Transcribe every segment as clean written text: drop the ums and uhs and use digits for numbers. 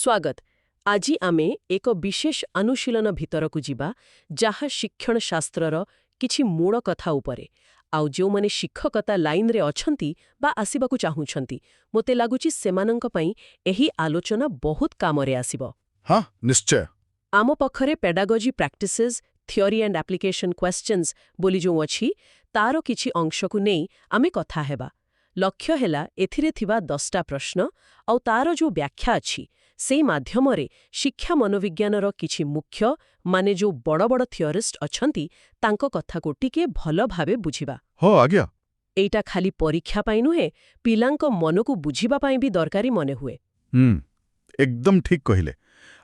स्वागत। आଜି आमे एक विशेष अनुशीलन भितरकु जिबा जहा शिक्षण शास्त्रर किछि मूल कथा उपरे आउ जो माने शिक्षकता लाइन रे अछंती बा आसीबाकु चाहुछंती मोते लागुची सेमानंक पई एही आलोचना बहुत कामरे आसीबो। हाँ निश्चय। आम पखरे pedagogy practices theory and application questions बोली जो अछि तारो किछि अंशकु नेई आमे कथा हेबा। लक्ष्य हेला एथिरे थिबा 10टा प्रश्न आउ तारो जो व्याख्या अछि से माध्यमरे शिक्षा मनोविज्ञानर किछि मुख्य माने जो बड़ बड़ थियोरिस्ट अछंती तांको कथा को टिके भलो भाबे बुझिबा। हो आज्ञा। एटा खाली परीक्षा पाई नुहे पिलांको मनकु बुझिबा पाई भी दरकारी मने हुए। एकदम ठीक कहिले।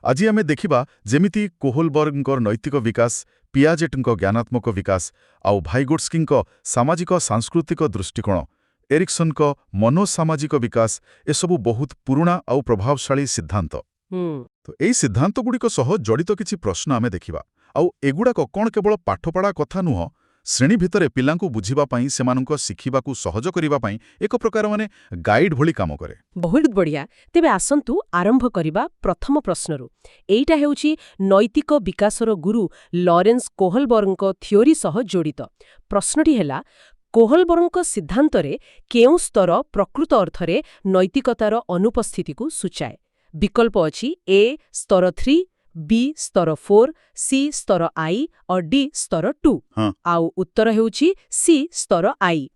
आज आमे देखिबा जेमिति कोहलबर्गଙ୍କର नैतिक विकास, पियाजेटଙ୍କ ज्ञानात्मक विकास आउ भाइगोट्स्कीଙ୍କ सामाजिक सांस्कृतिक दृष्टिकोण, एरिक्सनଙ୍କ मनोसामाजिक विकास एसबु बहुत पुराना आउ प्रभावशाली सिद्धांत। तो एई सिद्धांत गुड़िक सह जड़ित किछि प्रश्न आमे देखिबा आउ एगुड़ाक कौन केवल पाठपढ़ा कथा नुह श्रेणी भितरे पिलांकु बुझिबा पाई सेमानुंको शिखिबाकु सहज करिबा पाई एक प्रकार माने गाइड भली काम करे। बहुत बढ़िया। तेबे आसंतु आरंभ करिबा प्रथम प्रश्नरु। एइटा हेउची नैतिक विकासर गुरु लॉरेंस कोहलबर्गଙ୍କ थियोरी सह जड़ित। प्रश्नटी हेला कोहलबर्गଙ୍କ सिद्धांतरे केउ स्तर प्रकृत अर्थरे नैतिकतार अनुपस्थितिकु सूचाए। विकल्प अछि ए स्तर 3, बी स्तर 4, सी स्तर आई और डी स्तर 2। आउ उत्तर हेउची सी स्तर आई।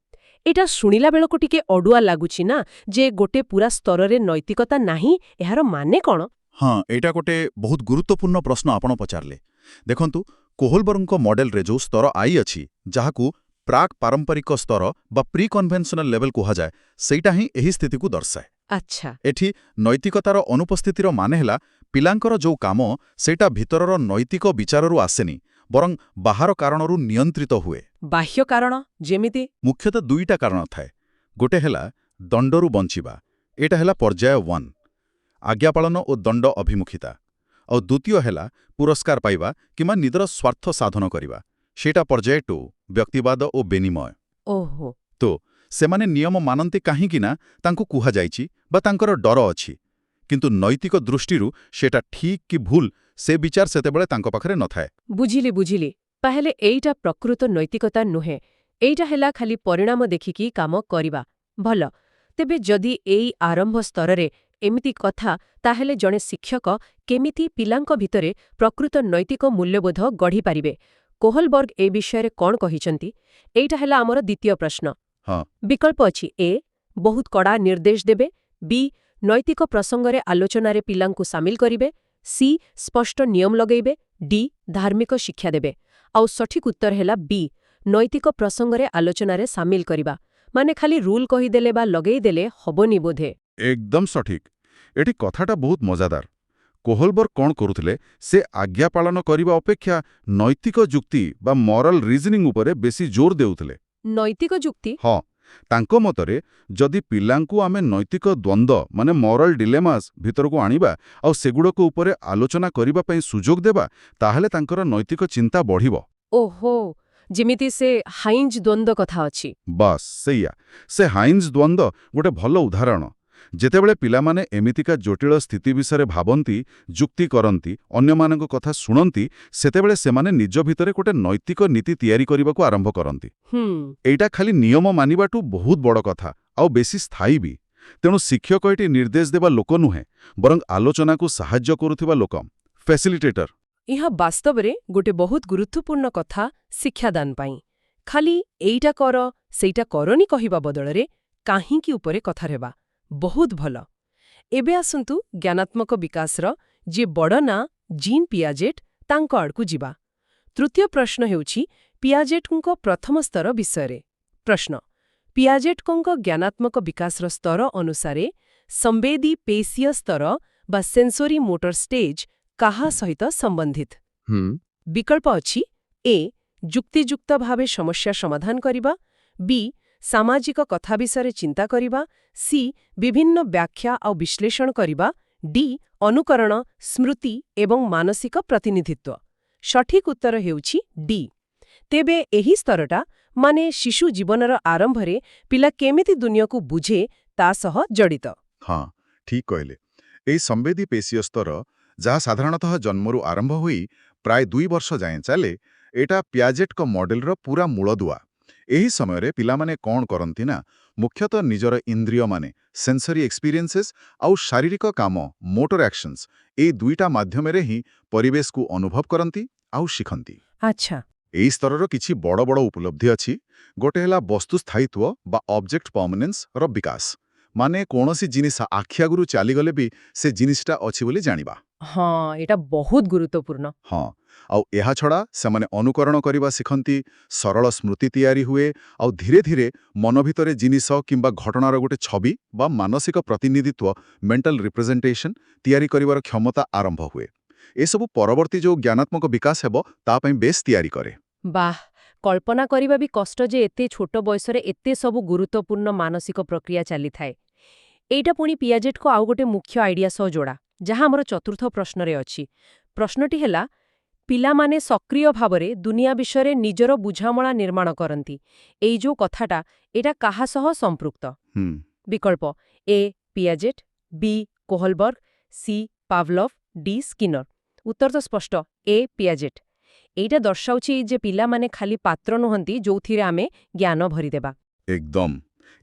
एटा शुणिला बेलको टिके अडुआ लागुची ना जे गोटे पूरा स्तररे नैतिकता नाही एहार माने कोन? हाँ, एटा गोटे बहुत गुरुत्वपूर्ण प्रश्न आपण पचारले। देखंतु कोहलबर्गଙ୍କ मॉडल रे जो स्तर आई अछि जहाकू प्राक पारंपरिक स्तर बा प्री कन्वेंशनल लेवल कुहा जाए सेटा ही एही स्थिति को दर्शाए। अच्छा। एठी नैतिकतार अनुपस्थितिर माने हेला पिलांकर जो काम सेटा भितरर नैतिक विचाररू आसेनी बरं बाहर कारणरू नियंत्रित हुए। बाह्य कारण जेमिति मुख्यतः दुईटा कारण थाए। गोटे हेला दंडरू बंचिबा, एटा हेला पर्याय 1 आज्ञापालन और दंड अभिमुखिता, और द्वितीय हेला पुरस्कार पाइबा किमा निदर स्वार्थ साधन करिबा, सेटा पर्याय 2 व्यक्तिवाद और बेनिमय। ओहो। तो सेमाने नियम मानन्ते काहींकि ना तांको कुहा जाइछि बा तांकर डर अछि, किंतु नैतिक दृष्टिरू सेटा ठीक कि भूल से विचार सेतेबेले तांको पाखरे न थाए। बुझिली। पहले एइटा प्रकृत नैतिकता नुहे, एइटा हेला खाली परिणाम देखिकी काम करिबा। भल। तेबे जदि एई आरंभ स्तररे एमिति कथा ताहेले जणे शिक्षक केमिति पिलांक भितरे प्रकृत नैतिक मूल्यबोध गढ़ी पारिबे? कोहलबर्ग ए विषय कोन कहिचंती? एइटा हेला हमर द्वितीय प्रश्न। हाँ। विकल्प अछि ए बहुत कड़ा निर्देश देबे, बी नैतिक प्रसंगरे आलोचनारे पिलांकु सामिल करिबे, सी स्पष्ट नियम लगेइबे, डी धार्मिक शिक्षा देबे। आउ सठिक उत्तर हेला बी नैतिक प्रसंगरे आलोचनारे सामिल करिबा। माने खाली रूल कहिदेले बा लगेइदेले हबोनी बोधे। एकदम सठिक। एटी कथाटा बहुत मजादार। कोहलबर्ग कौन करुथिले से आज्ञा पालन करिबा अपेक्षा नैतिक जुक्ति बा मॉरल रीजनिंग उपरे बेसी जोर देउथिले। नैतिक जुक्ति? हाँ, तांको मतरे जदि पिलांकु आमे नैतिक द्वंद्व माने मॉरल डिलेमास भितरकु आनिबा और सेगुड़को उपरे आलोचना करिबा पई सुजोग देबा ताहले तांकर नैतिक चिंता बढ़िबो। ओहो, जिमिति से हाइंज द्वंद्व कथा अछि। बस सैया से हाइंज द्वंद्व गोटे भल उदाहरण। जेतेबेले पिलामाने एमितिका जटिल स्थिति विषय भाबंती, जुक्ति करंती, अन्यमानक कथा सुनंती, सेतेबेले सेमाने निज भितरे गोटे नैतिक नीति तैयारी करिबाकु आरंभ करंती। एइटा खाली नियम मानिबाटू बहुत बड़ कथा आउ बेसी स्थायी भी। तेणु शिक्षक एटी निर्देश देबा लोक नुहे बरं आलोचना को साहाय्य करुथिबा लोक, फैसिलिटेटर। यह वास्तवरे गोटे बहुत गुरुत्वपूर्ण कथा शिक्षादान पाई। खाली एइटा कर सेइटा करनी कहिबा बदलरे काहींकी उपरे कथा हेबा। बहुत भल। एबे आसंतु ज्ञानात्मक विकासर जे बड़ ना जीन पियाजेट तांको आड़कु जिबा। तृतीय प्रश्न हेउछि पियाजेटଙ୍କ प्रथम स्तर विषयरे। प्रश्न पियाजेटଙ୍କ ज्ञानात्मक विकासर स्तर अनुसारे संवेदी पेशीय स्तर बा सेंसोरी मोटर स्टेज काहा सहित संबंधित? विकल्प अछि ए जुक्तियुक्त भावे समस्या समाधान करिबा, बी सामाजिक कथा विषय चिंता करिबा, सी विभिन्न व्याख्या और विश्लेषण करिबा, डी अनुकरण, स्मृति एवं मानसिक प्रतिनिधित्व। सठिक उत्तर हेउछि डी। तेबे एही स्तरटा माने शिशु जीवनर आरंभरे पिला केमिति दुनिया को बुझे ता सह जड़ित। हाँ, ठीक कहले। ଏହି ସମ୍ବେଦୀ ପେଶୀୟ ସ୍ତର, ଯାହା ସାଧାରଣତଃ ଜନ୍ମରୁ ଆରମ୍ଭ ହୋଇ ପ୍ରାୟ 2 ବର୍ଷ ଯାଏଁ ଚାଲେ, ଏଇଟା ପିଆଜେଟଙ୍କ ମଡେଲର ପୁରା ମୂଳଦୁଆ। ଏହି ସମୟରେ ପିଲାମାନେ କ'ଣ କରନ୍ତି ନା, ମୁଖ୍ୟତଃ ନିଜର ଇନ୍ଦ୍ରିୟମାନେ, ସେନ୍ସରି ଏକ୍ସପିରିଏନ୍ସେସ୍ ଆଉ ଶାରୀରିକ କାମ, ମୋଟର ଆକ୍ସନ୍ସ, ଏଇ ଦୁଇଟା ମାଧ୍ୟମରେ ହିଁ ପରିବେଶକୁ ଅନୁଭବ କରନ୍ତି ଆଉ ଶିଖନ୍ତି। ଆଚ୍ଛା। ଏହି ସ୍ତରର କିଛି ବଡ଼ ବଡ଼ ଉପଲବ୍ଧି ଅଛି। ଗୋଟେ ହେଲା ବସ୍ତୁ ସ୍ଥାୟିତ୍ୱ ବା ଅବଜେକ୍ଟ ପର୍ମାନେନ୍ସର ବିକାଶ, ମାନେ କୌଣସି ଜିନିଷ ଆଖି ଆଗରୁ ଚାଲିଗଲେ ବି ସେ ଜିନିଷଟା ଅଛି ବୋଲି ଜାଣିବା। ହଁ, ଏଇଟା ବହୁତ ଗୁରୁତ୍ୱପୂର୍ଣ୍ଣ। ହଁ, ଆଉ ଏହା ଛଡ଼ା ସେମାନେ ଅନୁକରଣ କରିବା ଶିଖନ୍ତି, ସରଳ ସ୍ମୃତି ତିଆରି ହୁଏ, ଆଉ ଧୀରେ ଧୀରେ ମନ ଭିତରେ ଜିନିଷ କିମ୍ବା ଘଟଣାର ଗୋଟେ ଛବି ବା ମାନସିକ ପ୍ରତିନିଧିତ୍ୱ, ମେଣ୍ଟାଲ ରିପ୍ରେଜେଣ୍ଟେସନ୍ ତିଆରି କରିବାର କ୍ଷମତା ଆରମ୍ଭ ହୁଏ। ଏସବୁ ପରବର୍ତ୍ତୀ ଯେଉଁ ଜ୍ଞାନାତ୍ମକ ବିକାଶ ହେବ ତା ପାଇଁ ବେଶ୍ ତିଆରି କରେ। ବାଃ, କଳ୍ପନା କରିବା ବି କଷ୍ଟ ଯେ ଏତେ ଛୋଟ ବୟସରେ ଏତେ ସବୁ ଗୁରୁତ୍ୱପୂର୍ଣ୍ଣ ମାନସିକ ପ୍ରକ୍ରିୟା ଚାଲିଥାଏ। ଏଇଟା ପୁଣି ପିଆଜେଟଙ୍କ ଆଉ ଗୋଟେ ମୁଖ୍ୟ ଆଇଡିଆ ସହ ଯୋଡ଼ା, ଯାହା ଆମର ଚତୁର୍ଥ ପ୍ରଶ୍ନରେ ଅଛି। ପ୍ରଶ୍ନଟି ହେଲା, ପିଲାମାନେ ସକ୍ରିୟ ଭାବରେ ଦୁନିଆ ବିଷୟରେ ନିଜର ବୁଝାମଣା ନିର୍ମାଣ କରନ୍ତି। ଏଇ ଯୋଉ କଥାଟା, ଏଇଟା କାହା ସହ ସମ୍ପୃକ୍ତ? ବିକଳ୍ପ ଏ ପିଆଜେଟ, ବି କୋହଲବର୍ଗ, ସି ପାଭଲଭ, ଡି ସ୍କିନର। ଉତ୍ତର ତ ସ୍ପଷ୍ଟ, ଏ ପିଆଜେଟ। ଏଇଟା ଦର୍ଶାଉଛି ଯେ ପିଲାମାନେ ଖାଲି ପାତ୍ର ନୁହନ୍ତି ଯୋଉଥିରେ ଆମେ ଜ୍ଞାନ ଭରିଦେବା। ଏକଦମ।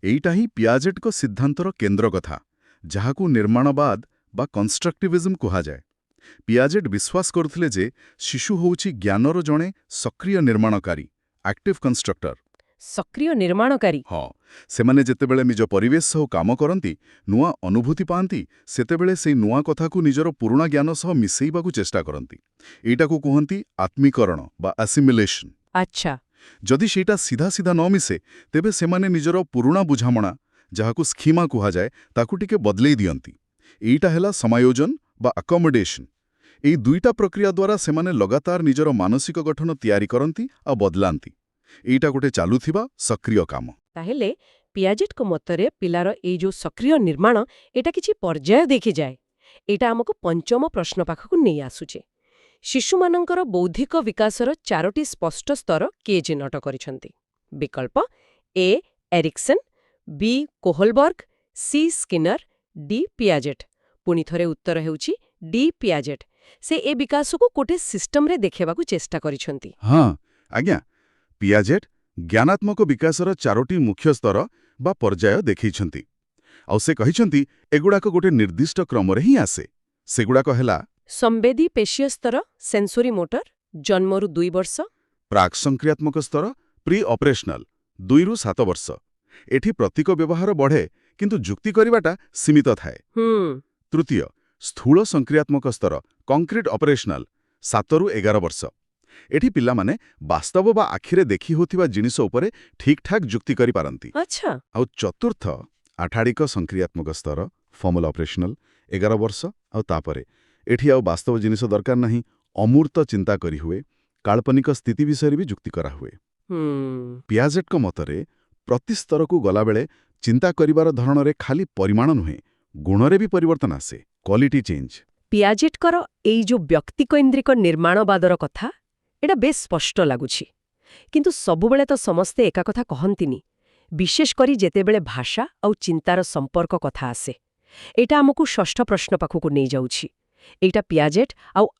ଏଇଟା ହିଁ ପିଆଜେଟଙ୍କ ସିଦ୍ଧାନ୍ତର କେନ୍ଦ୍ର କଥା, ଯାହାକୁ ନିର୍ମାଣବାଦ ବା କନଷ୍ଟ୍ରକ୍ଟିଭିଜମ କୁହାଯାଏ। ପିଆଜେଟ ବିଶ୍ୱାସ କରୁଥିଲେ ଯେ ଶିଶୁ ହେଉଛି ଜ୍ଞାନର ଜଣେ ସକ୍ରିୟ ନିର୍ମାଣକାରୀ, ଆକ୍ଟିଭ କନଷ୍ଟ୍ରକ୍ଟର। ସକ୍ରିୟ ନିର୍ମାଣକାରୀ। ହଁ, ସେମାନେ ଯେତେବେଳେ ନିଜ ପରିବେଶ ସହ କାମ କରନ୍ତି, ନୂଆ ଅନୁଭୂତି ପାଆନ୍ତି, ସେତେବେଳେ ସେହି ନୂଆ କଥାକୁ ନିଜର ପୁରୁଣା ଜ୍ଞାନ ସହ ମିଶେଇବାକୁ ଚେଷ୍ଟା କରନ୍ତି। ଏଇଟାକୁ କୁହନ୍ତି ଆତ୍ମୀକରଣ ବା ଆସିମିଲେସନ୍। ଆଚ୍ଛା। ଯଦି ସେଇଟା ସିଧା ସିଧା ନ ମିଶେ, ତେବେ ସେମାନେ ନିଜର ପୁରୁଣା ବୁଝାମଣା, ଯାହାକୁ ସ୍କିମା କୁହାଯାଏ, ତାକୁ ଟିକେ ବଦଲେଇ ଦିଅନ୍ତି। ଏଇଟା ହେଲା ସମାୟୋଜନ ବା ଆକୋମୋଡେସନ୍। ଏଇ ଦୁଇଟା ପ୍ରକ୍ରିୟା ଦ୍ୱାରା ସେମାନେ ଲଗାତାର ନିଜର ମାନସିକ ଗଠନ ତିଆରି କରନ୍ତି ଆଉ ବଦଳାନ୍ତି। ଏଇଟା ଗୋଟେ ଚାଲୁଥିବା ସକ୍ରିୟ କାମ। ତାହେଲେ ପିଆଜେଟଙ୍କ ମତରେ ପିଲାର ଏଇ ଯୋଉ ସକ୍ରିୟ ନିର୍ମାଣ, ଏଇଟା କିଛି ପର୍ଯ୍ୟାୟ ଦେଖିଯାଏ। ଏଇଟା ଆମକୁ ପଞ୍ଚମ ପ୍ରଶ୍ନ ପାଖକୁ ନେଇ ଆସୁଛେ। ଶିଶୁମାନଙ୍କର ବୌଦ୍ଧିକ ବିକାଶର 4ଟି ସ୍ପଷ୍ଟ ସ୍ତର କିଏ ଚିହ୍ନଟ କରିଛନ୍ତି? ବିକଳ୍ପ ଏ ଏରିକ୍ସନ୍, ବି କୋହଲବର୍ଗ, ସି ସ୍କିନର, ଡି ପିଆଜେଟ। ପୁଣି ଥରେ ଉତ୍ତର ହେଉଛି ଡି ପିଆଜେଟ। ସେ ଏ ବିକାଶକୁ ଗୋଟେ ସିଷ୍ଟମରେ ଦେଖେଇବାକୁ ଚେଷ୍ଟା କରିଛନ୍ତି। ହଁ ଆଜ୍ଞା, ପିଆଜେଟ ଜ୍ଞାନାତ୍ମକ ବିକାଶର 4ଟି ମୁଖ୍ୟ ସ୍ତର ବା ପର୍ଯ୍ୟାୟ ଦେଖେଇଛନ୍ତି। ଆଉ ସେ କହିଛନ୍ତି ଏଗୁଡ଼ାକ ଗୋଟେ ନିର୍ଦ୍ଦିଷ୍ଟ କ୍ରମରେ ହିଁ ଆସେ। ସେଗୁଡ଼ାକ ହେଲା ସମ୍ବେଦୀ ପେଶୀୟ ସ୍ତର, ସେନ୍ସୋରି ମୋଟର, ଜନ୍ମରୁ 2 ବର୍ଷ। ପ୍ରାକ୍ ସଂକ୍ରିୟାତ୍ମକ ସ୍ତର, ପ୍ରି ଅପରେସନାଲ, 2ରୁ 7 ବର୍ଷ। ଏଠି ପ୍ରତୀକ ବ୍ୟବହାର ବଢ଼େ, କିନ୍ତୁ ଯୁକ୍ତି କରିବାଟା ସୀମିତ ଥାଏ। ତୃତୀୟ, ସ୍ଥୂଳ ସଂକ୍ରିୟାତ୍ମକ ସ୍ତର, କଂକ୍ରିଟ ଅପରେସନାଲ, 7ରୁ 11 ବର୍ଷ। ଏଠି ପିଲାମାନେ ବାସ୍ତବ ବା ଆଖିରେ ଦେଖି ହେଉଥିବା ଜିନିଷ ଉପରେ ଠିକ୍ଠାକ୍ ଯୁକ୍ତି କରିପାରନ୍ତି। ଆଚ୍ଛା। ଆଉ ଚତୁର୍ଥ, ଆଠାଡ଼ିକ ସଂକ୍ରିୟାତ୍ମକ ସ୍ତର, ଫର୍ମାଲ ଅପରେସନାଲ, 11 ବର୍ଷ ଆଉ ତାପରେ। ଏଠି ଆଉ ବାସ୍ତବ ଜିନିଷ ଦରକାର ନାହିଁ, ଅମୂର୍ତ୍ତ ଚିନ୍ତା କରିହୁଏ, କାଳ୍ପନିକ ସ୍ଥିତି ବିଷୟରେ ବି ଯୁକ୍ତି କରାହୁଏ। ପିଆଜେଟଙ୍କ ମତରେ ପ୍ରତି ସ୍ତରକୁ ଗଲାବେଳେ ଚିନ୍ତା କରିବାର ଧରଣରେ ଖାଲି ପରିମାଣ ନୁହେଁ, ଗୁଣରେ ବି ପରିବର୍ତ୍ତନ ଆସେ, କ୍ୱାଲିଟି ଚେଞ୍ଜ। ପିଆଜେଟଙ୍କର ଏଇ ଯୋଉ ବ୍ୟକ୍ତିକୈନ୍ଦ୍ରିକ ନିର୍ମାଣବାଦର କଥା, ଏଇଟା ବେଶ ସ୍ପଷ୍ଟ ଲାଗୁଛି। କିନ୍ତୁ ସବୁବେଳେ ତ ସମସ୍ତେ ଏକା କଥା କହନ୍ତିନି, ବିଶେଷ କରି ଯେତେବେଳେ ଭାଷା ଆଉ ଚିନ୍ତାର ସମ୍ପର୍କ କଥା ଆସେ। ଏଇଟା ଆମକୁ ଷଷ୍ଠ ପ୍ରଶ୍ନ ପାଖକୁ ନେଇଯାଉଛି। ଏଇଟା ପିଆଜେଟ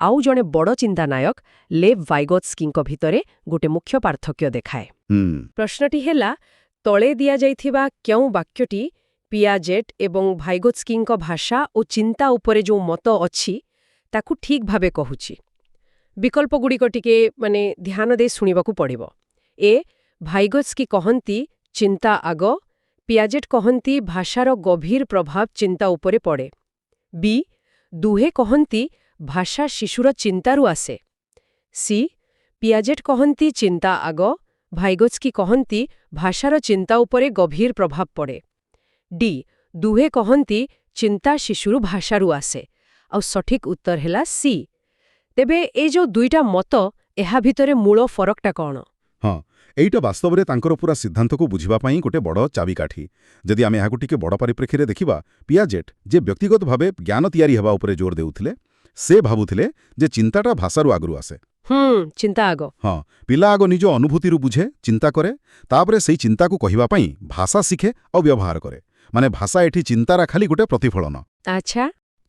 ଆଉ ଜଣେ ବଡ଼ ଚିନ୍ତାନାୟକ ଲେଭ୍ ଭାଇଗୋତ୍ସ୍କିଙ୍କ ଭିତରେ ଗୋଟେ ମୁଖ୍ୟ ପାର୍ଥକ୍ୟ ଦେଖାଏ। ପ୍ରଶ୍ନଟି ହେଲା, ତଳେ ଦିଆଯାଇଥିବା କେଉଁ ବାକ୍ୟଟି ପିଆଜେଟ ଏବଂ ଭାଇଗୋତ୍ସ୍କିଙ୍କ ଭାଷା ଓ ଚିନ୍ତା ଉପରେ ଯୋଉ ମତ ଅଛି ତାକୁ ଠିକ୍ ଭାବେ କହୁଛି? ବିକଳ୍ପଗୁଡ଼ିକ ଟିକେ ଧ୍ୟାନ ଦେଇ ଶୁଣିବାକୁ ପଡ଼ିବ। ଏ ଭାଇଗୋତ୍ସ୍କି କହନ୍ତି ଚିନ୍ତା ଆଗ, ପିଆଜେଟ କହନ୍ତି ଭାଷାର ଗଭୀର ପ୍ରଭାବ ଚିନ୍ତା ଉପରେ ପଡ଼େ। ବି ଦୁହେଁ କହନ୍ତି ଭାଷା ଶିଶୁର ଚିନ୍ତାରୁ ଆସେ। ସି ପିଆଜେଟ କହନ୍ତି ଚିନ୍ତା ଆଗ, ଭାଇଗୋତ୍ସ୍କି କହନ୍ତି ଭାଷାର ଚିନ୍ତା ଉପରେ ଗଭୀର ପ୍ରଭାବ ପଡ଼େ। ଡି ଦୁହେଁ କହନ୍ତି ଚିନ୍ତା ଶିଶୁରୁ ଭାଷାରୁ ଆସେ। ଆଉ ସଠିକ୍ ଉତ୍ତର ହେଲା ସି। ତେବେ ଏ ଯୋଉ ଦୁଇଟା ମତ, ଏହା ଭିତରେ ମୂଳ ଫରକଟା କ'ଣ? ହଁ, ଏଇଟା ବାସ୍ତବରେ ତାଙ୍କର ପୁରା ସିଦ୍ଧାନ୍ତକୁ ବୁଝିବା ପାଇଁ ଗୋଟେ ବଡ଼ ଚାବିକାଠି। ଯଦି ଆମେ ଏହାକୁ ଟିକେ ବଡ଼ ପରିପ୍ରେକ୍ଷୀରେ ଦେଖିବା, ପିଆଜେଟ ଯେ ବ୍ୟକ୍ତିଗତ ଭାବେ ଜ୍ଞାନ ତିଆରି ହେବା ଉପରେ ଜୋର ଦେଉଥିଲେ, ସେ ଭାବୁଥିଲେ ଯେ ଚିନ୍ତାଟା ଭାଷାରୁ ଆଗରୁ ଆସେ। ଚିନ୍ତା ଆଗ। ହଁ, ପିଲା ଆଗ ନିଜ ଅନୁଭୂତିରୁ ବୁଝେ, ଚିନ୍ତା କରେ, ତାପରେ ସେଇ ଚିନ୍ତାକୁ କହିବା ପାଇଁ ଭାଷା ଶିଖେ ଆଉ ବ୍ୟବହାର କରେ। ମାନେ ଭାଷା ଏଠି ଚିନ୍ତାର ଖାଲି ଗୋଟେ ପ୍ରତିଫଳନ। ଆଚ୍ଛା।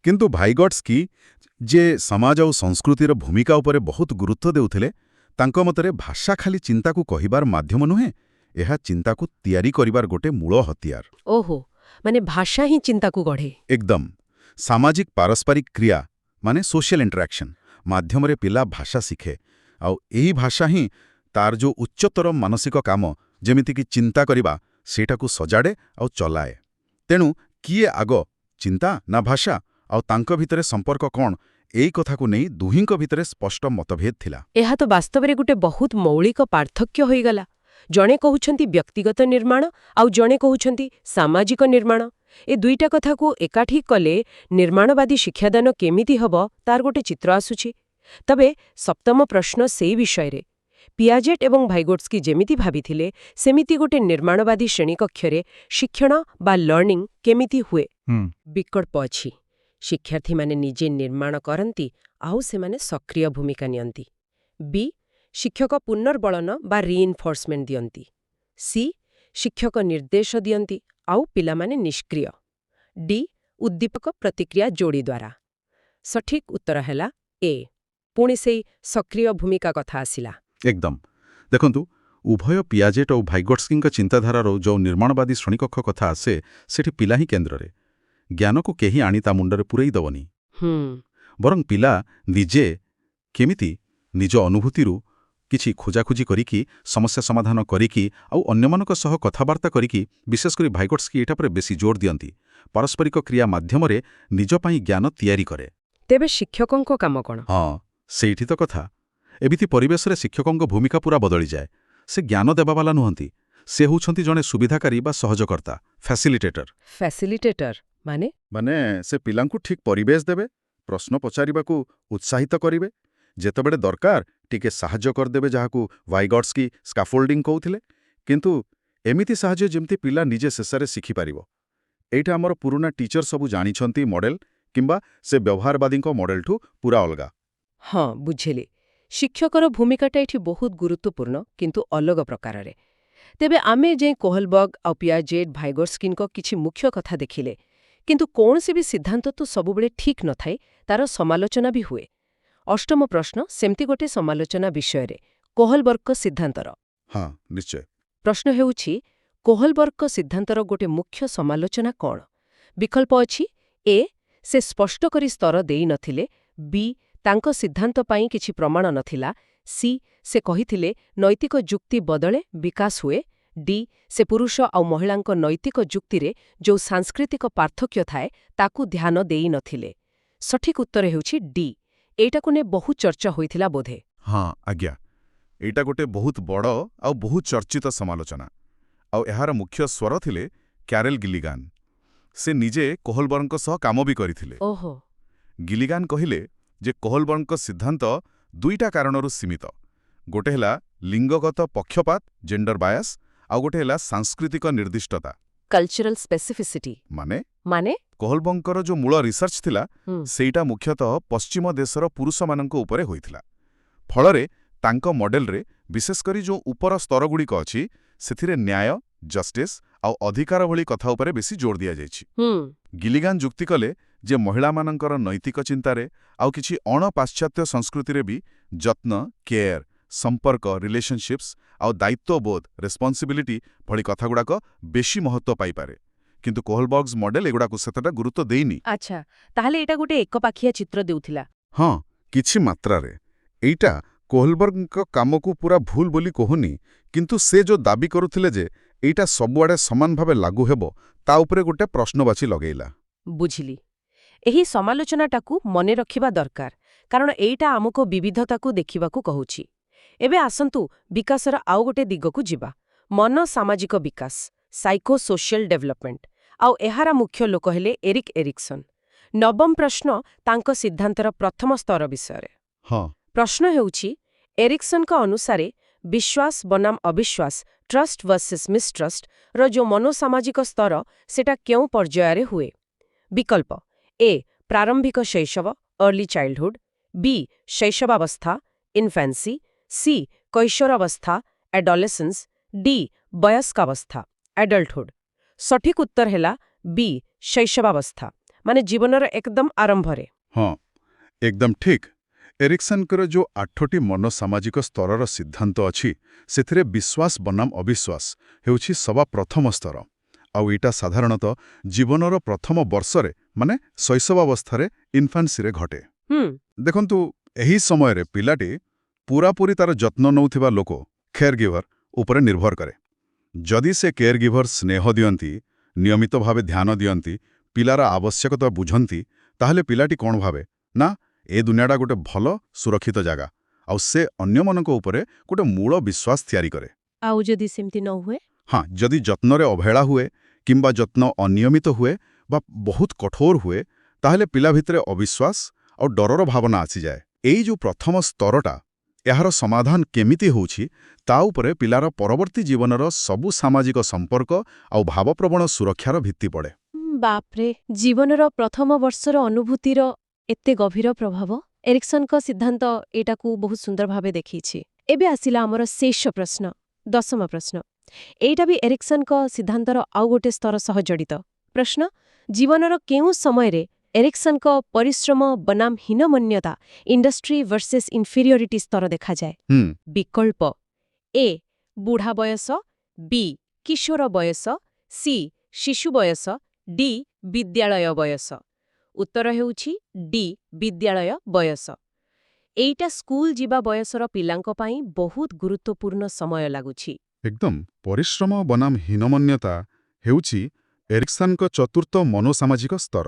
କିନ୍ତୁ ଭାଇଗଟ୍ସ୍କି ଯେ ସମାଜ ଆଉ ସଂସ୍କୃତିର ଭୂମିକା ଉପରେ ବହୁତ ଗୁରୁତ୍ୱ ଦେଉଥିଲେ, ତାଙ୍କ ମତରେ ଭାଷା ଖାଲି ଚିନ୍ତାକୁ କହିବାର ମାଧ୍ୟମ ନୁହେଁ, ଏହା ଚିନ୍ତାକୁ ତିଆରି କରିବାର ଗୋଟେ ମୂଳ ହତିଆର। ଓହୋ, ମାନେ ଭାଷା ହିଁ ଚିନ୍ତାକୁ ଗଢ଼େ। ଏକଦମ ସାମାଜିକ ପାରସ୍ପରିକ କ୍ରିୟା ମାନେ ସୋସିଆଲ ଇଣ୍ଟରାକ୍ସନ୍ ମାଧ୍ୟମରେ ପିଲା ଭାଷା ଶିଖେ, ଆଉ ଏହି ଭାଷା ହିଁ ତାର ଯେଉଁ ଉଚ୍ଚତର ମାନସିକ କାମ ଯେମିତିକି ଚିନ୍ତା କରିବା ସେଇଟାକୁ ସଜାଡ଼େ ଆଉ ଚଲାଏ। ତେଣୁ କିଏ ଆଗ, ଚିନ୍ତା ନା ଭାଷା, ଆଉ ତାଙ୍କ ଭିତରେ ସମ୍ପର୍କ କ'ଣ, ଏଇ କଥାକୁ ନେଇ ଦୁହିଁଙ୍କ ଭିତରେ ସ୍ପଷ୍ଟ ମତଭେଦ ଥିଲା। ଏହା ତ ବାସ୍ତବରେ ଗୋଟେ ବହୁତ ମୌଳିକ ପାର୍ଥକ୍ୟ ହୋଇଗଲା। ଜଣେ କହୁଛନ୍ତି ବ୍ୟକ୍ତିଗତ ନିର୍ମାଣ, ଆଉ ଜଣେ କହୁଛନ୍ତି ସାମାଜିକ ନିର୍ମାଣ। ଏ ଦୁଇଟା କଥାକୁ ଏକାଠି କଲେ ନିର୍ମାଣବାଦୀ ଶିକ୍ଷାଦାନ କେମିତି ହେବ ତାର ଗୋଟେ ଚିତ୍ର ଆସୁଛି। ତେବେ ସପ୍ତମ ପ୍ରଶ୍ନ ସେଇ ବିଷୟରେ। ପିଆଜେଟ୍ ଏବଂ ଭାଇଗୋଟ୍ସ୍କି ଯେମିତି ଭାବିଥିଲେ ସେମିତି ଗୋଟେ ନିର୍ମାଣବାଦୀ ଶ୍ରେଣୀକକ୍ଷରେ ଶିକ୍ଷଣ ବା ଲର୍ଣ୍ଣିଂ କେମିତି ହୁଏ? ବିକଳ୍ପ ଅଛି। ଶିକ୍ଷାର୍ଥୀମାନେ ନିଜେ ନିର୍ମାଣ କରନ୍ତି ଆଉ ସେମାନେ ସକ୍ରିୟ ଭୂମିକା ନିଅନ୍ତି। ବି, ଶିକ୍ଷକ ପୁନର୍ବଳନ ବା ରିଇନଫୋର୍ସମେଣ୍ଟ ଦିଅନ୍ତି। ସି, ଶିକ୍ଷକ ନିର୍ଦ୍ଦେଶ ଦିଅନ୍ତି ଆଉ ପିଲାମାନେ ନିଷ୍କ୍ରିୟ। ଡି, ଉଦ୍ଦୀପକ ପ୍ରତିକ୍ରିୟା ଯୋଡ଼ି ଦ୍ୱାରା। ସଠିକ୍ ଉତ୍ତର ହେଲା ଏ। ପୁଣି ସେଇ ସକ୍ରିୟ ଭୂମିକା କଥା ଆସିଲା। ଏକଦମ ଦେଖନ୍ତୁ, ଉଭୟ ପିଆଜେଟ୍ ଆଉ ଭାଇଗଟ୍ସ୍କିଙ୍କ ଚିନ୍ତାଧାରାର ଯେଉଁ ନିର୍ମାଣବାଦୀ ଶ୍ରେଣୀକକ୍ଷ କଥା ଆସେ, ସେଠି ପିଲା ହିଁ କେନ୍ଦ୍ରରେ। ଜ୍ଞାନକୁ କେହି ଆଣି ତା ମୁଣ୍ଡରେ ପୂରେଇ ଦେବନି, ବରଂ ପିଲା ନିଜେ କେମିତି ନିଜ ଅନୁଭୂତିରୁ କିଛି ଖୋଜାଖୋଜି କରିକି, ସମସ୍ୟା ସମାଧାନ କରିକି ଆଉ ଅନ୍ୟମାନଙ୍କ ସହ କଥାବାର୍ତ୍ତା କରିକି, ବିଶେଷ କରି ଭାଇଗଟ୍ସ୍କି ଏଇଟା ପରେ ବେଶୀ ଜୋର ଦିଅନ୍ତି, ପାରସ୍ପରିକ କ୍ରିୟା ମାଧ୍ୟମରେ ନିଜ ପାଇଁ ଜ୍ଞାନ ତିଆରି କରେ। ତେବେ ଶିକ୍ଷକଙ୍କ କାମ କ'ଣ? ହଁ, ସେଇଠି ତ କଥା। ଏମିତି ପରିବେଶରେ ଶିକ୍ଷକଙ୍କ ଭୂମିକା ପୁରା ବଦଳିଯାଏ। ସେ ଜ୍ଞାନ ଦେବାବାଲା ନୁହନ୍ତି, ସେ ହେଉଛନ୍ତି ଜଣେ ସୁବିଧାକାରୀ ବା ସହଜକର୍ତ୍ତା, ଫ୍ୟାସିଲିଟେଟର। ଫ୍ୟାସିଲିଟେଟର ମାନେ ସେ ପିଲାଙ୍କୁ ଠିକ୍ ପରିବେଶ ଦେବେ, ପ୍ରଶ୍ନ ପଚାରିବାକୁ ଉତ୍ସାହିତ କରିବେ, ଯେତେବେଳେ ଦରକାର ଟିକେ ସାହାଯ୍ୟ କରିଦେବେ, ଯାହାକୁ ଭାଇଗଟ୍ସ୍କି ସ୍କାଫୋଲ୍ଡିଂ କହୁଥିଲେ। କିନ୍ତୁ ଏମିତି ସାହାଯ୍ୟ ଯେମିତି ପିଲା ନିଜେ ଶେଷରେ ଶିଖିପାରିବ। ଏଇଟା ଆମର ପୁରୁଣା ଟିଚର ସବୁ ଜାଣିଛନ୍ତି ମଡେଲ, କିମ୍ବା ସେ ବ୍ୟବହାରବାଦୀଙ୍କ ମଡେଲଠୁ ପୁରା ଅଲଗା। ହଁ, ବୁଝିଲି। ଶିକ୍ଷକର ଭୂମିକାଟା ଏଠି ବହୁତ ଗୁରୁତ୍ୱପୂର୍ଣ୍ଣ, କିନ୍ତୁ ଅଲଗା ପ୍ରକାରରେ। ତେବେ ଆମେ ଯାଇ କୋହଲବର୍ଗ ଆଉ ପିଆଜେଟ୍ ଭାଇଗଟ୍ସ୍କିଙ୍କ କିଛି ମୁଖ୍ୟ କଥା ଦେଖିଲେ, କିନ୍ତୁ କୌଣସି ବି ସିଦ୍ଧାନ୍ତ ତ ସବୁବେଳେ ଠିକ୍ ନଥାଏ, ତାର ସମାଲୋଚନା ବି ହୁଏ। ଅଷ୍ଟମ ପ୍ରଶ୍ନ ସେମିତି ଗୋଟେ ସମାଲୋଚନା ବିଷୟରେ, କୋହଲବର୍ଗଙ୍କ ସିଦ୍ଧାନ୍ତର। ହଁ, ନିଶ୍ଚୟ। ପ୍ରଶ୍ନ ହେଉଛି, କୋହଲବର୍ଗଙ୍କ ସିଦ୍ଧାନ୍ତର ଗୋଟେ ମୁଖ୍ୟ ସମାଲୋଚନା କ'ଣ? ବିକଳ୍ପ ଅଛି। ଏ, ସେ ସ୍ପଷ୍ଟ କରି ସ୍ତର ଦେଇନଥିଲେ। ବି, ତାଙ୍କ ସିଦ୍ଧାନ୍ତ ପାଇଁ କିଛି ପ୍ରମାଣ ନଥିଲା। ସି, ସେ କହିଥିଲେ ନୈତିକ ଯୁକ୍ତି ବଦଳେ ବିକାଶ ହୁଏ। ଡି, ସେ ପୁରୁଷ ଆଉ ମହିଳାଙ୍କ ନୈତିକ ଯୁକ୍ତିରେ ଯେଉଁ ସାଂସ୍କୃତିକ ପାର୍ଥକ୍ୟ ଥାଏ ତାକୁ ଧ୍ୟାନ ଦେଇନଥିଲେ। ସଠିକ୍ ଉତ୍ତର ହେଉଛି ଡି। ଏଇଟାକୁ ନେଇ ବହୁତ ଚର୍ଚ୍ଚା ହୋଇଥିଲା ବୋଧେ। ହଁ ଆଜ୍ଞା, ଏଇଟା ଗୋଟେ ବହୁତ ବଡ଼ ଆଉ ବହୁତ ଚର୍ଚ୍ଚିତ ସମାଲୋଚନା। ଆଉ ଏହାର ମୁଖ୍ୟ ସ୍ୱର ଥିଲେ କ୍ୟାରେଲ୍ ଗିଲିଗାନ୍। ସେ ନିଜେ କୋହଲବର୍ଗଙ୍କ ସହ କାମ ବି କରିଥିଲେ। ଓହୋ। ଗିଲିଗାନ୍ କହିଲେ ଯେ କୋହଲବର୍ଗଙ୍କ ସିଦ୍ଧାନ୍ତ ଦୁଇଟା କାରଣରୁ ସୀମିତ। ଗୋଟେ ହେଲା ଲିଙ୍ଗଗତ ପକ୍ଷପାତ, ଜେଣ୍ଡର ବାୟାସ, ଆଉ ଗୋଟେ ହେଲା ସାଂସ୍କୃତିକ ନିର୍ଦ୍ଦିଷ୍ଟତା, କଲଚରାଲ ସ୍ପେସିଫିସିଟି। ମାନେ କୋହଲବର୍ଗଙ୍କର ଯେଉଁ ମୂଳ ରିସର୍ଚ୍ଚ ଥିଲା, ସେଇଟା ମୁଖ୍ୟତଃ ପଶ୍ଚିମ ଦେଶର ପୁରୁଷମାନଙ୍କ ଉପରେ ହୋଇଥିଲା। ଫଳରେ ତାଙ୍କ ମଡେଲରେ ବିଶେଷକରି ଯେଉଁ ଉପର ସ୍ତରଗୁଡ଼ିକ ଅଛି, ସେଥିରେ ନ୍ୟାୟ, ଜଷ୍ଟିସ୍ ଆଉ ଅଧିକାର ଭଳି କଥା ଉପରେ ବେଶୀ ଜୋର ଦିଆଯାଇଛି। ଗିଲିଗାନ୍ ଯୁକ୍ତି କଲେ ଯେ ମହିଳାମାନଙ୍କର ନୈତିକ ଚିନ୍ତାରେ ଆଉ କିଛି ଅଣ-ପାଶ୍ଚାତ୍ୟ ସଂସ୍କୃତିରେ ବି ଯତ୍ନ, କେୟାର, ସମ୍ପର୍କ, ରିଲେସନସିପ୍ସ ଆଉ ଦାୟିତ୍ୱବୋଧ, ରେସ୍ପନ୍ସିବିଲିଟି ଭଳି କଥାଗୁଡ଼ାକ ବେଶୀ ମହତ୍ତ୍ୱ ପାଇପାରେ। କିନ୍ତୁ କୋହଲବର୍ଗସ୍ ମଡେଲ ଏଗୁଡ଼ାକୁ ସେତେଟା ଗୁରୁତ୍ୱ ଦେଇନି। ଆଚ୍ଛା, ତାହେଲେ ଏଇଟା ଗୋଟେ ଏକପାଖିଆ ଚିତ୍ର ଦେଉଥିଲା। ହଁ, କିଛି ମାତ୍ରାରେ। ଏଇଟା କୋହଲବର୍ଗଙ୍କ କାମକୁ ପୁରା ଭୁଲ ବୋଲି କହୁନି, କିନ୍ତୁ ସେ ଯେଉଁ ଦାବି କରୁଥିଲେ ଯେ ଏଇଟା ସବୁଆଡ଼େ ସମାନ ଭାବେ ଲାଗୁ ହେବ, ତା ଉପରେ ଗୋଟେ ପ୍ରଶ୍ନବାଚୀ ଲଗେଇଲା। ବୁଝିଲି। ଏହି ସମାଲୋଚନାଟାକୁ ମନେ ରଖିବା ଦରକାର, କାରଣ ଏଇଟା ଆମକୁ ବିବିଧତାକୁ ଦେଖିବାକୁ କହୁଛି। ଏବେ ଆସନ୍ତୁ ବିକାଶର ଆଉ ଗୋଟେ ଦିଗକୁ ଯିବା, ମନ ସାମାଜିକ ବିକାଶ, ସାଇକୋ ସୋସିଆଲ ଡେଭଲପମେଣ୍ଟ। ଆଉ ଏହାର ମୁଖ୍ୟ ଲୋକ ହେଲେ ଏରିକ୍ ଏରିକ୍ସନ୍। ନବମ ପ୍ରଶ୍ନ ତାଙ୍କ ସିଦ୍ଧାନ୍ତର ପ୍ରଥମ ସ୍ତର ବିଷୟରେ। ହଁ, ପ୍ରଶ୍ନ ହେଉଛି, ଏରିକ୍ସନ୍ଙ୍କ ଅନୁସାରେ ବିଶ୍ୱାସ ବନାମ ଅବିଶ୍ୱାସ, ଟ୍ରଷ୍ଟ ଭର୍ସେସ୍ ମିସଟ୍ରଷ୍ଟ ର ଯେଉଁ ମନୋସାମାଜିକ ସ୍ତର, ସେଟା କେଉଁ ପର୍ଯ୍ୟାୟରେ ହୁଏ? ବିକଳ୍ପ ଏ, ପ୍ରାରମ୍ଭିକ ଶୈଶବ, ଅର୍ଲି ଚାଇଲ୍ଡହୁଡ୍। ବି, ଶୈଶବାବସ୍ଥା, ଇନଫାନ୍ସି। ସି, କୈଶୋରାବସ୍ଥା, ଆଡୋଲେସେନ୍ସ। ଡି, ବୟସ୍କାବସ୍ଥା, ଆଡଲ୍ଟହୁଡ୍। ସଠିକ୍ ଉତ୍ତର ହେଲା ବି, ଶୈଶବାବସ୍ଥା। ମାନେ ଜୀବନର ଏକଦମ ଆରମ୍ଭରେ। ହଁ ଏକଦମ ଠିକ୍। ଏରିକ୍ସନଙ୍କର ଯୋଉ 8ଟି ମନୋସାମାଜିକ ସ୍ତରର ସିଦ୍ଧାନ୍ତ ଅଛି ସେଥିରେ ବିଶ୍ୱାସ ବନାମ ଅବିଶ୍ୱାସ ହେଉଛି ସବା ପ୍ରଥମ ସ୍ତର। ଆଉ ଏଇଟା ସାଧାରଣତଃ ଜୀବନର ପ୍ରଥମ ବର୍ଷରେ ମାନେ ଶୈଶବାବସ୍ଥାରେ ଇନଫାନ୍ସିରେ ଘଟେ। ଦେଖନ୍ତୁ ଏହି ସମୟରେ ପିଲାଟି ପୂରାପୂରି ତାର ଯତ୍ନ ନେଉଥିବା ଲୋକ କେୟାରଗିଭର ଉପରେ ନିର୍ଭର କରେ। ଯଦି ସେ କେୟାରଗିଭର ସ୍ନେହ ଦିଅନ୍ତି, ନିୟମିତ ଭାବେ ଧ୍ୟାନ ଦିଅନ୍ତି, ପିଲାର ଆବଶ୍ୟକତା ବୁଝନ୍ତି, ତାହେଲେ ପିଲାଟି କ'ଣ ଭାବେ ନା ଏ ଦୁନିଆଟା ଗୋଟେ ଭଲ ସୁରକ୍ଷିତ ଜାଗା, ଆଉ ସେ ଅନ୍ୟମାନଙ୍କ ଉପରେ ଗୋଟେ ମୂଳ ବିଶ୍ୱାସ ତିଆରି କରେ। ଆଉ ଯଦି ସେମିତି ନ ହୁଏ? ହଁ, ଯଦି ଯତ୍ନରେ ଅବହେଳା ହୁଏ କିମ୍ବା ଯତ୍ନ ଅନିୟମିତ ହୁଏ ବା ବହୁତ କଠୋର ହୁଏ, ତାହେଲେ ପିଲା ଭିତରେ ଅବିଶ୍ୱାସ ଆଉ ଡରର ଭାବନା ଆସିଯାଏ। ଏଇ ଯୋଉ ପ୍ରଥମ ସ୍ତରଟା, ଏହାର ସମାଧାନ କେମିତି ହେଉଛି ତା ଉପରେ ପିଲାର ପରବର୍ତ୍ତୀ ଜୀବନର ସବୁ ସାମାଜିକ ସମ୍ପର୍କ ଆଉ ଭାବପ୍ରବଣ ସୁରକ୍ଷାର ଭିତ୍ତି ପଡ଼େ। ବାପରେ, ଜୀବନର ପ୍ରଥମ ବର୍ଷର ଅନୁଭୂତିର ଏତେ ଗଭୀର ପ୍ରଭାବ। ଏରିକ୍ସନଙ୍କ ସିଦ୍ଧାନ୍ତ ଏଇଟାକୁ ବହୁତ ସୁନ୍ଦର ଭାବେ ଦେଖେଇଛି। ଏବେ ଆସିଲା ଆମର ଶେଷ ପ୍ରଶ୍ନ, 10ମ ପ୍ରଶ୍ନ। ଏଇଟା ବି ଏରିକ୍ସନଙ୍କ ସିଦ୍ଧାନ୍ତର ଆଉ ଗୋଟେ ସ୍ତର ସହ ଜଡ଼ିତ ପ୍ରଶ୍ନ। ଜୀବନର କେଉଁ ସମୟରେ ଏରିକ୍ସନଙ୍କ ପରିଶ୍ରମ ବନାମ ହୀନମନ୍ୟତା ଇଣ୍ଡଷ୍ଟ୍ରି ଭର୍ସେସ୍ ଇନଫିରିୟରିଟି ସ୍ତର ଦେଖାଯାଏ? ବିକଳ୍ପ ଏ ବୁଢ଼ା ବୟସ, ବି କିଶୋର ବୟସ, ସି ଶିଶୁ ବୟସ, ଡି ବିଦ୍ୟାଳୟ ବୟସ। ଉତ୍ତର ହେଉଛି ଡି ବିଦ୍ୟାଳୟ ବୟସ। ଏଇଟା ସ୍କୁଲ ଯିବା ବୟସର ପିଲାଙ୍କ ପାଇଁ ବହୁତ ଗୁରୁତ୍ୱପୂର୍ଣ୍ଣ ସମୟ ଲାଗୁଛି। ଏକଦମ। ପରିଶ୍ରମ ବନାମ ହୀନମନ୍ୟତା ହେଉଛି ଏରିକ୍ସନଙ୍କ ଚତୁର୍ଥ ମନୋସାମାଜିକ ସ୍ତର।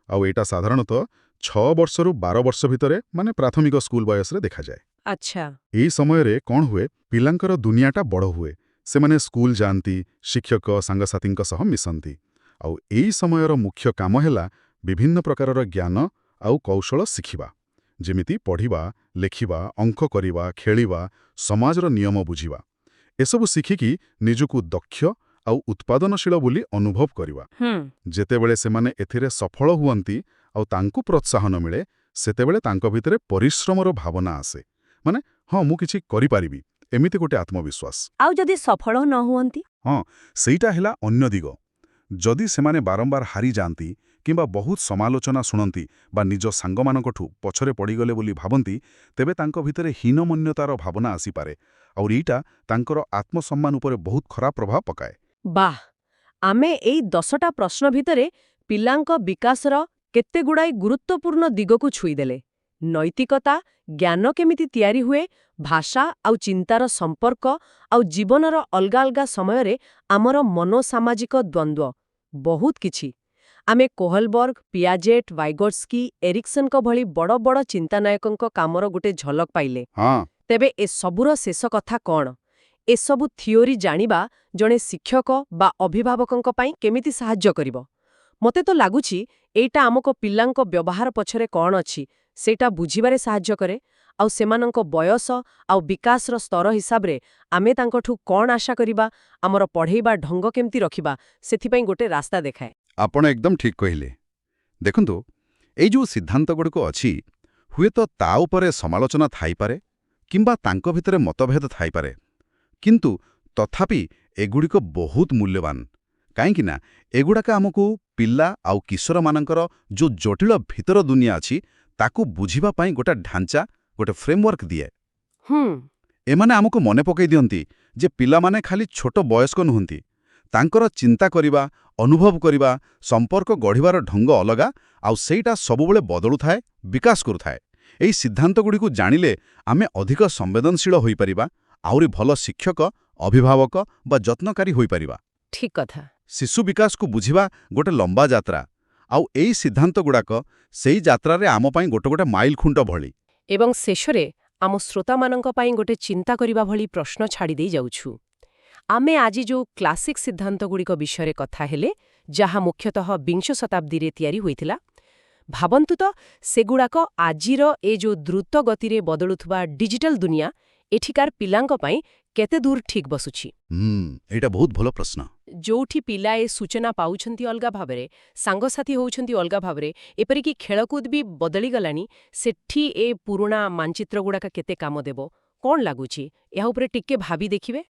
ଆଉ ଏଇଟା ସାଧାରଣତଃ 6 ବର୍ଷରୁ 12 ବର୍ଷ ଭିତରେ ମାନେ ପ୍ରାଥମିକ ସ୍କୁଲ ବୟସରେ ଦେଖାଯାଏ। ଆଚ୍ଛା। ଏହି ସମୟରେ କ'ଣ ହୁଏ, ପିଲାଙ୍କର ଦୁନିଆଟା ବଡ଼ ହୁଏ। ସେମାନେ ସ୍କୁଲ ଯାଆନ୍ତି, ଶିକ୍ଷକ ସାଙ୍ଗସାଥୀଙ୍କ ସହ ମିଶନ୍ତି। ଆଉ ଏହି ସମୟର ମୁଖ୍ୟ କାମ ହେଲା ବିଭିନ୍ନ ପ୍ରକାରର ଜ୍ଞାନ ଆଉ କୌଶଳ ଶିଖିବା, ଯେମିତି ପଢ଼ିବା, ଲେଖିବା, ଅଙ୍କ କରିବା, ଖେଳିବା, ସମାଜର ନିୟମ ବୁଝିବା। ଏସବୁ ଶିଖିକି ନିଜକୁ ଦକ୍ଷ ଆଉ ଉତ୍ପାଦନଶୀଳ ବୋଲି ଅନୁଭବ କରିବା। ଯେତେବେଳେ ସେମାନେ ଏଥିରେ ସଫଳ ହୁଅନ୍ତି ଆଉ ତାଙ୍କୁ ପ୍ରୋତ୍ସାହନ ମିଳେ, ସେତେବେଳେ ତାଙ୍କ ଭିତରେ ପରିଶ୍ରମର ଭାବନା ଆସେ। ମାନେ ହଁ, ମୁଁ କିଛି କରିପାରିବି, ଏମିତି ଗୋଟେ ଆତ୍ମବିଶ୍ୱାସ। ଆଉ ଯଦି ସଫଳ ନ ହୁଅନ୍ତି? ହଁ, ସେଇଟା ହେଲା ଅନ୍ୟ ଦିଗ। ଯଦି ସେମାନେ ବାରମ୍ବାର ହାରିଯାଆନ୍ତି କିମ୍ବା ବହୁତ ସମାଲୋଚନା ଶୁଣନ୍ତି ବା ନିଜ ସାଙ୍ଗମାନଙ୍କଠୁ ପଛରେ ପଡ଼ିଗଲେ ବୋଲି ଭାବନ୍ତି, ତେବେ ତାଙ୍କ ଭିତରେ ହୀନମନ୍ୟତାର ଭାବନା ଆସିପାରେ। ଆଉ ଏଇଟା ତାଙ୍କର ଆତ୍ମସମ୍ମାନ ଉପରେ ବହୁତ ଖରାପ ପ୍ରଭାବ ପକାଏ। ବାଃ, ଆମେ ଏଇ 10ଟା ପ୍ରଶ୍ନ ଭିତରେ ପିଲାଙ୍କ ବିକାଶର କେତେଗୁଡ଼ାଏ ଗୁରୁତ୍ୱପୂର୍ଣ୍ଣ ଦିଗକୁ ଛୁଇଁଦେଲେ। ନୈତିକତା, ଜ୍ଞାନ କେମିତି ତିଆରି ହୁଏ, ଭାଷା ଆଉ ଚିନ୍ତାର ସମ୍ପର୍କ, ଆଉ ଜୀବନର ଅଲଗା ଅଲଗା ସମୟରେ ଆମର ମନୋସାମାଜିକ ଦ୍ୱନ୍ଦ୍ୱ, ବହୁତ କିଛି। ଆମେ କୋହଲବର୍ଗ, ପିଆଜେଟ୍, ଭାଇଗୋଟ୍ସ୍କି, ଏରିକ୍ସନଙ୍କ ଭଳି ବଡ଼ ବଡ଼ ଚିନ୍ତାନାୟକଙ୍କ କାମର ଗୋଟେ ଝଲକ ପାଇଲେ। ତେବେ ଏସବୁର ଶେଷ କଥା କ'ଣ? ଏସବୁ ଥିଓରି ଜାଣିବା ଜଣେ ଶିକ୍ଷକ ବା ଅଭିଭାବକଙ୍କ ପାଇଁ କେମିତି ସାହାଯ୍ୟ କରିବ? ମୋତେ ତ ଲାଗୁଛି ଏଇଟା ଆମକୁ ପିଲାଙ୍କ ବ୍ୟବହାର ପଛରେ କ'ଣ ଅଛି ସେଇଟା ବୁଝିବାରେ ସାହାଯ୍ୟ କରେ, ଆଉ ସେମାନଙ୍କ ବୟସ ଆଉ ବିକାଶର ସ୍ତର ହିସାବରେ ଆମେ ତାଙ୍କଠୁ କ'ଣ ଆଶା କରିବା, ଆମର ପଢ଼େଇବା ଢଙ୍ଗ କେମିତି ରଖିବା, ସେଥିପାଇଁ ଗୋଟେ ରାସ୍ତା ଦେଖାଏ। ଆପଣ ଏକଦମ ଠିକ୍ କହିଲେ। ଦେଖନ୍ତୁ, ଏଇ ଯୋଉ ସିଦ୍ଧାନ୍ତଗୁଡ଼ିକ ଅଛି, ହୁଏତ ତା ଉପରେ ସମାଲୋଚନା ଥାଇପାରେ କିମ୍ବା ତାଙ୍କ ଭିତରେ ମତଭେଦ ଥାଇପାରେ, କିନ୍ତୁ ତଥାପି ଏଗୁଡ଼ିକ ବହୁତ ମୂଲ୍ୟବାନ। କାହିଁକିନା ଏଗୁଡ଼ାକ ଆମକୁ ପିଲା ଆଉ କିଶୋରମାନଙ୍କର ଯୋଉ ଜଟିଳ ଭିତର ଦୁନିଆ ଅଛି ତାକୁ ବୁଝିବା ପାଇଁ ଗୋଟେ ଢାଞ୍ଚା, ଗୋଟେ ଫ୍ରେମୱାର୍କ ଦିଏ। ଏମାନେ ଆମକୁ ମନେ ପକାଇ ଦିଅନ୍ତି ଯେ ପିଲାମାନେ ଖାଲି ଛୋଟ ବୟସ୍କ ନୁହନ୍ତି। ତାଙ୍କର ଚିନ୍ତା କରିବା, ଅନୁଭବ କରିବା, ସମ୍ପର୍କ ଗଢ଼ିବାର ଢଙ୍ଗ ଅଲଗା, ଆଉ ସେଇଟା ସବୁବେଳେ ବଦଳୁଥାଏ, ବିକାଶ କରୁଥାଏ। ଏହି ସିଦ୍ଧାନ୍ତଗୁଡ଼ିକୁ ଜାଣିଲେ ଆମେ ଅଧିକ ସମ୍ବେଦନଶୀଳ ହୋଇପାରିବା, ଆହୁରି ଭଲ ଶିକ୍ଷକ, ଅଭିଭାବକ ବା ଯତ୍ନକାରୀ ହୋଇପାରିବା। ଠିକ୍ କଥା। ଶିଶୁ ବିକାଶକୁ ବୁଝିବା ଗୋଟେ ଲମ୍ବା ଯାତ୍ରା, ଆଉ ଏଇ ସିଦ୍ଧାନ୍ତଗୁଡ଼ାକ ସେଇ ଯାତ୍ରାରେ ଆମ ପାଇଁ ଗୋଟେ ଗୋଟେ ମାଇଲ ଖୁଣ୍ଟ ଭଳି। ଏବଂ ଶେଷରେ ଆମ ଶ୍ରୋତାମାନଙ୍କ ପାଇଁ ଗୋଟେ ଚିନ୍ତା କରିବା ଭଳି ପ୍ରଶ୍ନ ଛାଡ଼ି ଦେଇ ଯାଉଛୁ। ଆମେ ଆଜି ଯୋଉ କ୍ଲାସିକ୍ ସିଦ୍ଧାନ୍ତଗୁଡ଼ିକ ବିଷୟରେ କଥା ହେଲେ, ଯାହା ମୁଖ୍ୟତଃ ବିଂଶ ଶତାବ୍ଦୀରେ ତିଆରି ହୋଇଥିଲା, ଭାବନ୍ତୁ ତ ସେଗୁଡ଼ାକ ଆଜିର ଏ ଯୋଉ ଦ୍ରୁତ ଗତିରେ ବଦଳୁଥିବା ଡିଜିଟାଲ ଦୁନିଆ, ଏଠିକାର ପିଲାଙ୍କ ପାଇଁ କେତେ ଦୂର ଠିକ୍ ବସୁଛି? ଏଇଟା ବହୁତ ଭଲ ପ୍ରଶ୍ନ। ଯୋଉଠି ପିଲା ଏ ସୂଚନା ପାଉଛନ୍ତି ଅଲଗା ଭାବରେ, ସାଙ୍ଗସାଥୀ ହେଉଛନ୍ତି ଅଲଗା ଭାବରେ, ଏପରିକି ଖେଳକୁଦ ବି ବଦଳିଗଲାଣି, ସେଠି ଏ ପୁରୁଣା ମାନଚିତ୍ରଗୁଡ଼ାକ କେତେ କାମ ଦେବ? କ'ଣ ଲାଗୁଛି? ଏହା ଉପରେ ଟିକେ ଭାବି ଦେଖିବେ।